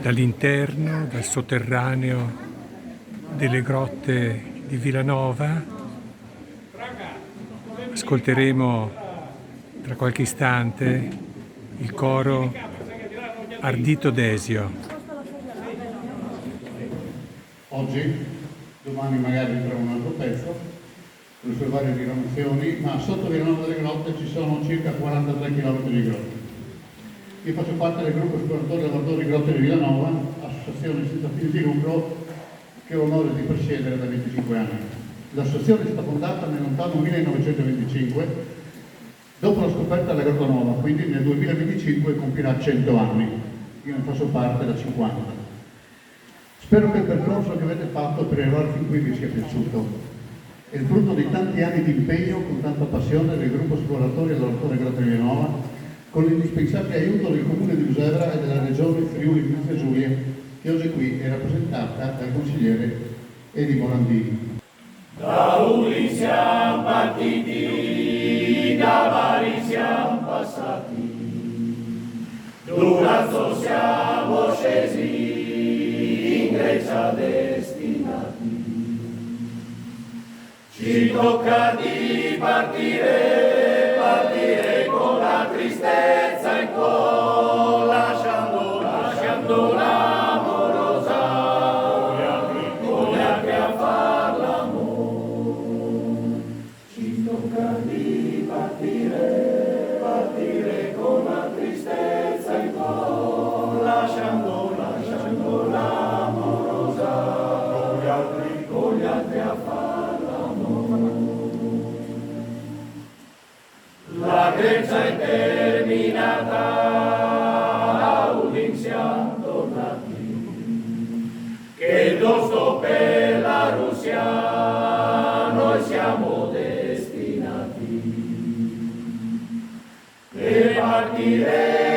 dall'interno, dal sotterraneo delle grotte di Vilanova. Ascolteremo tra qualche istante il coro Ardito Desio. Oggi, domani magari farò un altro pezzo, con le sue varie diramazioni, ma sotto Vilanova delle Grotte ci sono circa 43 km di grotte. Io faccio parte del gruppo esploratori e lavoratori Grotte di Vilanova, associazione senza fini di lucro, che ho l'onore di presiedere da 25 anni. L'associazione è stata fondata nel lontano 1925, dopo la scoperta della Grotta Nuova, quindi nel 2025 compirà 100 anni. Io ne faccio parte da 50. Spero che il percorso che avete fatto per arrivare fin qui vi sia piaciuto. È il frutto di tanti anni di impegno con tanta passione del gruppo esploratori e lavoratori Grotte di Vilanova, con l'indispensabile aiuto del Comune di Usevra e della Regione Friuli Venezia Giulia, che oggi qui è rappresentata dal consigliere Edi Morandini. Da uni siamo partiti, da vari siamo passati, Durazzo siamo scesi, in Grecia destinati. Ci tocca di partire, partire con la tristezza in cuore, lasciando l'amorosa, con gli altri a far l'amore. Ci tocca di partire, partire con la tristezza in cuore, lasciando l'amorosa, con gli altri a far l'amore. La Grecia è terminata, a Udin siamo tornati, che giusto per la Russia noi siamo destinati. E partire